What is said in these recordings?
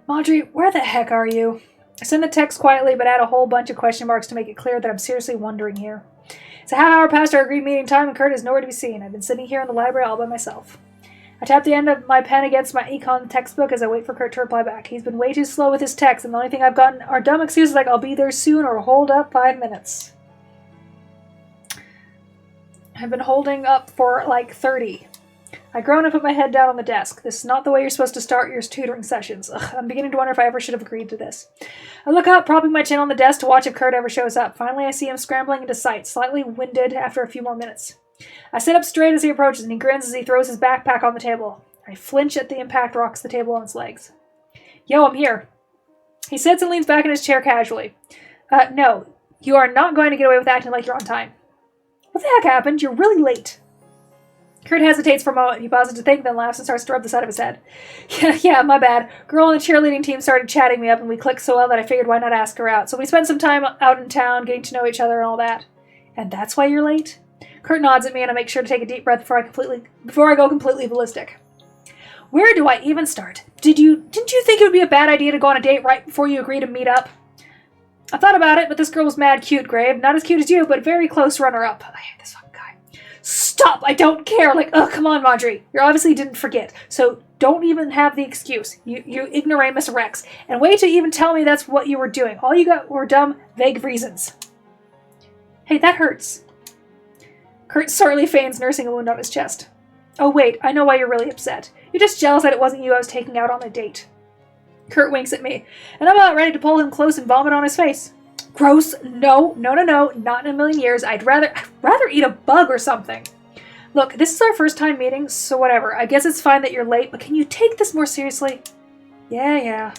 Marjorie, where the heck are you? I send the text quietly, but add a whole bunch of question marks to make it clear that I'm seriously wondering here. It's a half hour past our agreed meeting time, and Kurt is nowhere to be seen. I've been sitting here in the library all by myself. I tap the end of my pen against my econ textbook as I wait for Kurt to reply back. He's been way too slow with his text, and the only thing I've gotten are dumb excuses like I'll be there soon or hold up 5 minutes. I've been holding up for like 30. I groan and put my head down on the desk. This is not the way you're supposed to start your tutoring sessions. Ugh, I'm beginning to wonder if I ever should have agreed to this. I look up, propping my chin on the desk to watch if Kurt ever shows up. Finally, I see him scrambling into sight, slightly winded after a few more minutes. I sit up straight as he approaches, and he grins as he throws his backpack on the table. I flinch at the impact rocks the table on its legs. Yo, I'm here. He sits and leans back in his chair casually. No, you are not going to get away with acting like you're on time. What the heck happened? You're really late. Kurt hesitates for a moment. He pauses to think, then laughs and starts to rub the side of his head. Yeah, my bad. Girl on the cheerleading team started chatting me up, and we clicked so well that I figured why not ask her out. So we spent some time out in town, getting to know each other and all that. And that's why you're late? Kurt nods at me, and I make sure to take a deep breath before I go completely ballistic. Where do I even start? Didn't you think it would be a bad idea to go on a date right before you agree to meet up? I thought about it, but this girl was mad cute, Grabe. Not as cute as you, but very close runner-up. I hate this fucking guy. Stop! I don't care! Come on, Marjorie. You obviously didn't forget, so don't even have the excuse. You ignoramus Rex. And wait to even tell me that's what you were doing. All you got were dumb, vague reasons. Hey, that hurts. Kurt sorely feigns nursing a wound on his chest. Oh wait, I know why you're really upset. You're just jealous that it wasn't you I was taking out on a date. Kurt winks at me, and I'm about ready to pull him close and vomit on his face. Gross. No, not in a million years. I'd rather eat a bug or something. Look, this is our first time meeting, so whatever. I guess it's fine that you're late, but can you take this more seriously? Yeah.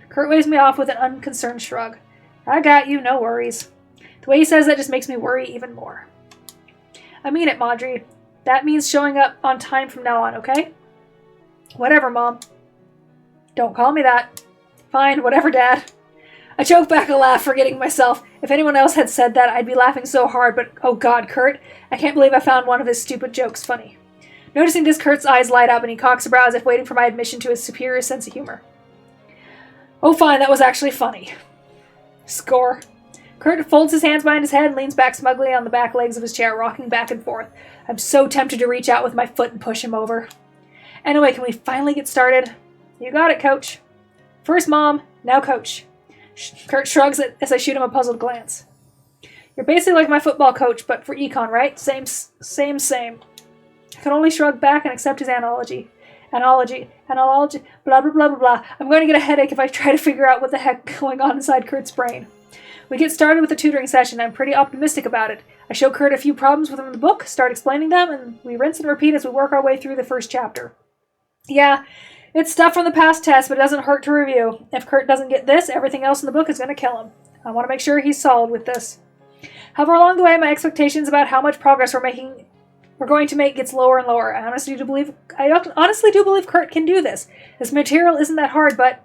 Kurt waves me off with an unconcerned shrug. I got you, no worries. The way he says that just makes me worry even more. I mean it, Marjorie. That means showing up on time from now on, okay? Whatever, Mom. Don't call me that. Fine, whatever, Dad. I choke back a laugh, forgetting myself. If anyone else had said that, I'd be laughing so hard, but oh god, Kurt, I can't believe I found one of his stupid jokes funny. Noticing this, Kurt's eyes light up, and he cocks a brow as if waiting for my admission to his superior sense of humor. Oh fine, that was actually funny. Score. Kurt folds his hands behind his head and leans back smugly on the back legs of his chair, rocking back and forth. I'm so tempted to reach out with my foot and push him over. Anyway, can we finally get started? You got it, Coach. First Mom, now Coach. Kurt shrugs as I shoot him a puzzled glance. You're basically like my football coach, but for econ, right? Same. I can only shrug back and accept his analogy, blah, blah, blah, blah, blah. I'm going to get a headache if I try to figure out what the heck going on inside Kurt's brain. We get started with the tutoring session. I'm pretty optimistic about it. I show Kurt a few problems within the book, start explaining them, and we rinse and repeat as we work our way through the first chapter. Yeah, it's stuff from the past test, but it doesn't hurt to review. If Kurt doesn't get this, everything else in the book is going to kill him. I want to make sure he's solid with this. However, along the way, my expectations about how much progress we're going to make gets lower and lower. I honestly do believe Kurt can do this. This material isn't that hard, but...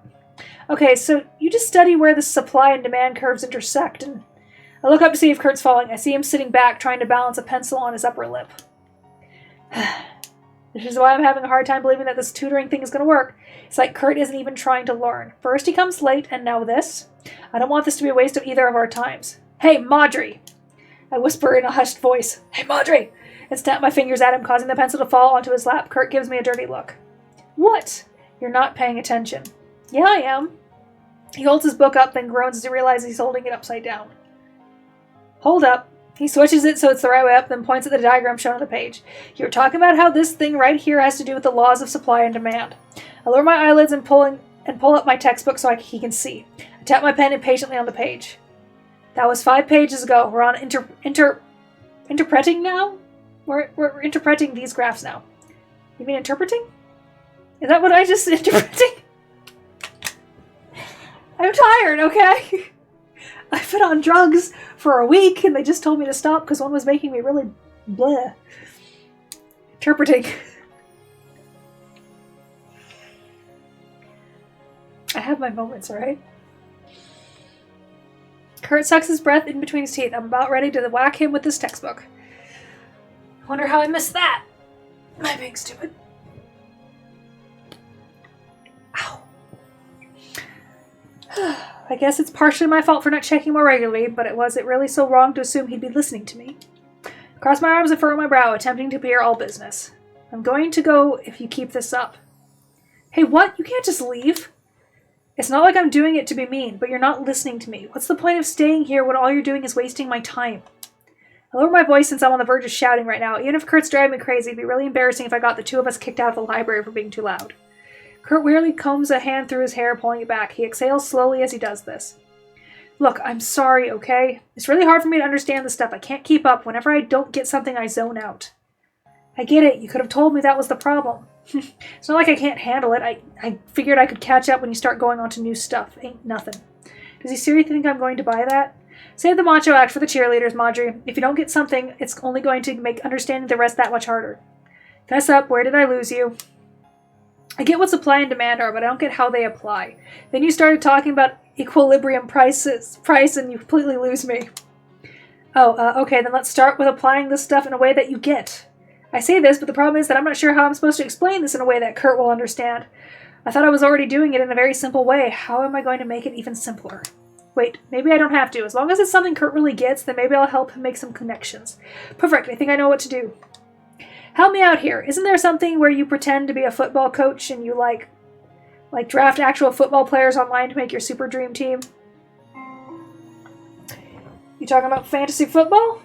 Okay, so you just study where the supply and demand curves intersect, and I look up to see if Kurt's falling. I see him sitting back, trying to balance a pencil on his upper lip. This is why I'm having a hard time believing that this tutoring thing is going to work. It's like Kurt isn't even trying to learn. First he comes late, and now this. I don't want this to be a waste of either of our times. Hey, Marjorie! I whisper in a hushed voice. Hey, Marjorie! And snap my fingers at him, causing the pencil to fall onto his lap. Kurt gives me a dirty look. What? You're not paying attention. Yeah, I am. He holds his book up, then groans as he realizes he's holding it upside down. Hold up. He switches it so it's the right way up, then points at the diagram shown on the page. You're talking about how this thing right here has to do with the laws of supply and demand. I lower my eyelids and pull up my textbook so he can see. I tap my pen impatiently on the page. That was 5 pages ago. We're on interpreting now? We're interpreting these graphs now. You mean interpreting? Is that what I just interpreting? I'm tired, okay? I've been on drugs for a week, and they just told me to stop because one was making me really bleh. Interpreting. I have my moments, right? Kurt sucks his breath in between his teeth. I'm about ready to whack him with this textbook. Wonder how I missed that. Am I being stupid? Ow. I guess it's partially my fault for not checking more regularly, but was it really so wrong to assume he'd be listening to me? Cross my arms and furrow my brow, attempting to appear all business. I'm going to go if you keep this up. Hey, what? You can't just leave. It's not like I'm doing it to be mean, but you're not listening to me. What's the point of staying here when all you're doing is wasting my time? I lower my voice since I'm on the verge of shouting right now. Even if Kurt's driving me crazy, it'd be really embarrassing if I got the two of us kicked out of the library for being too loud. Kurt wearily combs a hand through his hair, pulling it back. He exhales slowly as he does this. Look, I'm sorry, okay? It's really hard for me to understand the stuff. I can't keep up. Whenever I don't get something, I zone out. I get it. You could have told me that was the problem. It's not like I can't handle it. I figured I could catch up when you start going on to new stuff. Ain't nothing. Does he seriously think I'm going to buy that? Save the macho act for the cheerleaders, Marjorie. If you don't get something, it's only going to make understanding the rest that much harder. Fess up, where did I lose you? I get what supply and demand are, but I don't get how they apply. Then you started talking about equilibrium price and you completely lose me. Okay, then let's start with applying this stuff in a way that you get. I say this, but the problem is that I'm not sure how I'm supposed to explain this in a way that Kurt will understand. I thought I was already doing it in a very simple way. How am I going to make it even simpler? Wait, maybe I don't have to. As long as it's something Kurt really gets, then maybe I'll help him make some connections. Perfect, I think I know what to do. Help me out here. Isn't there something where you pretend to be a football coach and you like draft actual football players online to make your super dream team? You talking about fantasy football?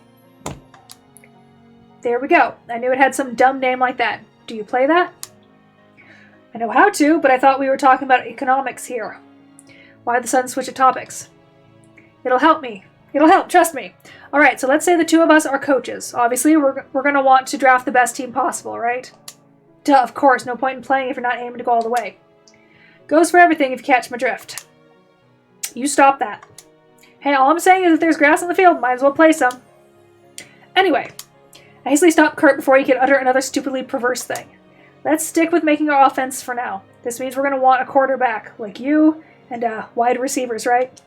There we go. I knew it had some dumb name like that. Do you play that? I know how to, but I thought we were talking about economics here. Why the sudden switch of topics? It'll help me. It'll help, trust me. Alright, so let's say the two of us are coaches. Obviously, we're going to want to draft the best team possible, right? Duh, of course. No point in playing if you're not aiming to go all the way. Goes for everything if you catch my drift. You stop that. Hey, all I'm saying is if there's grass on the field, might as well play some. Anyway, I hastily stopped Kurt before he could utter another stupidly perverse thing. Let's stick with making our offense for now. This means we're going to want a quarterback, like you, and wide receivers, right?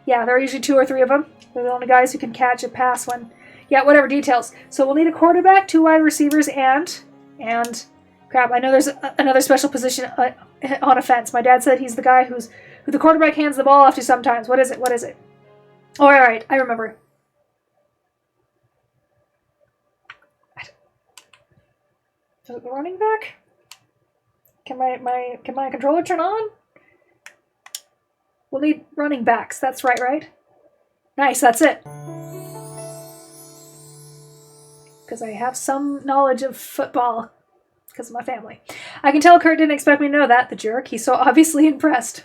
Yeah, there are usually 2 or 3 of them. They're the only guys who can catch a pass when... Yeah, whatever, details. So we'll need a quarterback, 2 wide receivers, and... Crap, I know there's another special position on offense. My dad said he's the guy who the quarterback hands the ball off to sometimes. What is it? Oh, alright, I remember. Is it the running back? Can my controller turn on? We'll need running backs. That's right? Nice, that's it. Because I have some knowledge of football. Because of my family. I can tell Kurt didn't expect me to know that, the jerk. He's so obviously impressed.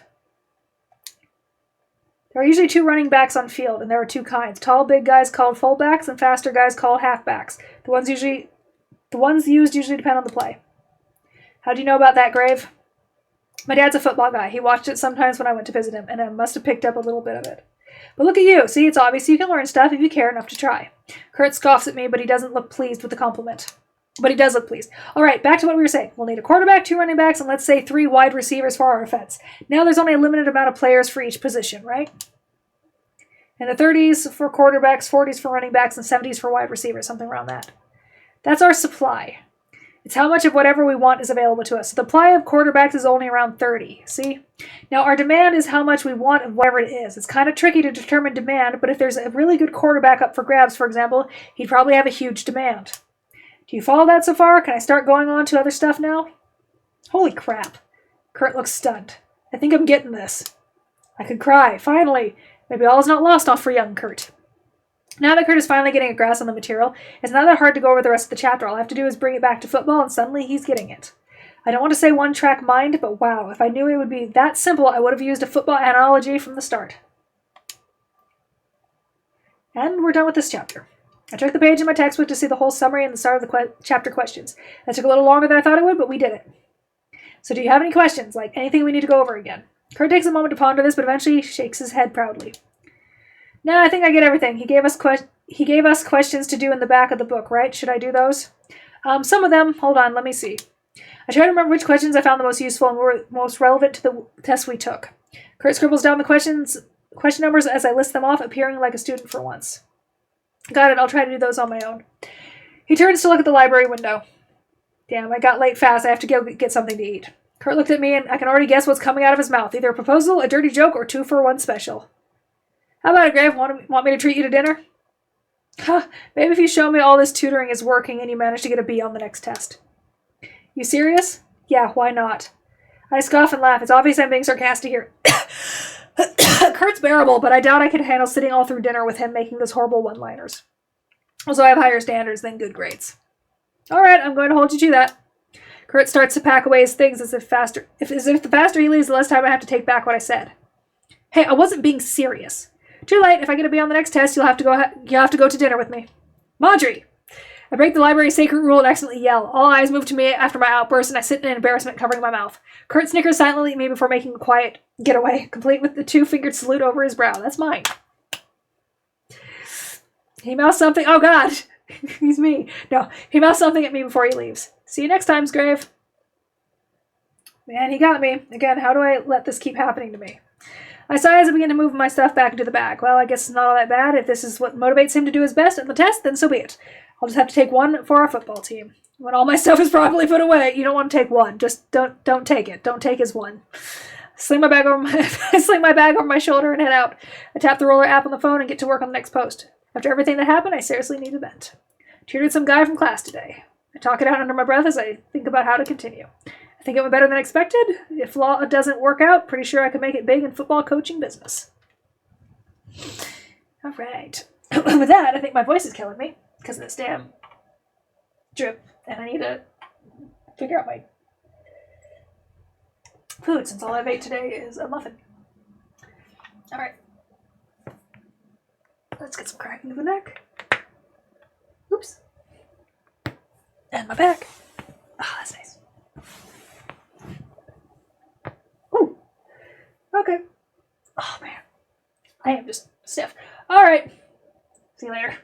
There are usually 2 running backs on field, and there are 2 kinds. Tall, big guys called fullbacks, and faster guys called halfbacks. The ones used usually depend on the play. How do you know about that, Grave? My dad's a football guy. He watched it sometimes when I went to visit him, and I must have picked up a little bit of it. But look at you. See, it's obvious you can learn stuff if you care enough to try. Kurt scoffs at me, but he doesn't look pleased with the compliment. But he does look pleased. All right, back to what we were saying. We'll need a quarterback, 2 running backs, and let's say 3 wide receivers for our offense. Now there's only a limited amount of players for each position, right? In the 30s for quarterbacks, 40s for running backs, and 70s for wide receivers, something around that. That's our supply. It's how much of whatever we want is available to us. So the supply of quarterbacks is only around 30, see? Now our demand is how much we want of whatever it is. It's kind of tricky to determine demand, but if there's a really good quarterback up for grabs, for example, he'd probably have a huge demand. Do you follow that so far? Can I start going on to other stuff now? Holy crap. Kurt looks stunned. I think I'm getting this. I could cry. Finally. Maybe all is not lost off for young Kurt. Now that Kurt is finally getting a grasp on the material, it's not that hard to go over the rest of the chapter. All I have to do is bring it back to football, and suddenly he's getting it. I don't want to say one-track mind, but wow, if I knew it would be that simple, I would have used a football analogy from the start. And we're done with this chapter. I took the page in my textbook to see the whole summary and the start of the chapter questions. That took a little longer than I thought it would, but we did it. So do you have any questions, like anything we need to go over again? Kurt takes a moment to ponder this, but eventually shakes his head proudly. No, I think I get everything. He gave us questions to do in the back of the book, right? Should I do those? Some of them. Hold on, let me see. I try to remember which questions I found the most useful and were most relevant to the test we took. Kurt scribbles down the question numbers as I list them off, appearing like a student for once. Got it, I'll try to do those on my own. He turns to look at the library window. Damn, I got late fast. I have to go get something to eat. Kurt looked at me, and I can already guess what's coming out of his mouth. Either a proposal, a dirty joke, or 2-for-1 special. How about it, Grave? Want me to treat you to dinner? Huh, maybe if you show me all this tutoring is working and you manage to get a B on the next test. You serious? Yeah, why not? I scoff and laugh. It's obvious I'm being sarcastic here. Kurt's bearable, but I doubt I could handle sitting all through dinner with him making those horrible one-liners. Also, I have higher standards than good grades. All right, I'm going to hold you to that. Kurt starts to pack away his things as if the faster he leaves, the less time I have to take back what I said. Hey, I wasn't being serious. Too late. If I get a B on the next test, you'll have to go to dinner with me. Marjorie! I break the library's sacred rule and accidentally yell. All eyes move to me after my outburst, and I sit in embarrassment, covering my mouth. Kurt snickers silently at me before making a quiet getaway, complete with the 2-fingered salute over his brow. That's mine. He mouths something. Oh, God. He's me. No, he mouths something at me before he leaves. See you next time, Grave. Man, he got me. Again, how do I let this keep happening to me? I sigh as I begin to move my stuff back into the bag. Well, I guess it's not all that bad. If this is what motivates him to do his best on the test, then so be it. I'll just have to take one for our football team. When all my stuff is properly put away, you don't want to take one. Just don't take it. Don't take his one. I sling my bag over my shoulder and head out. I tap the roller app on the phone and get to work on the next post. After everything that happened, I seriously need a vent. Tutored some guy from class today. I talk it out under my breath as I think about how to continue. I think it went better than expected. If law doesn't work out, pretty sure I could make it big in football coaching business. All right. With that, I think my voice is killing me because of this damn drip, and I need to figure out my food since all I've ate today is a muffin. All right. Let's get some crack into the neck. Oops. And my back. Oh, that's nice. Ooh. Okay. Oh, man. I am just stiff. All right. See you later.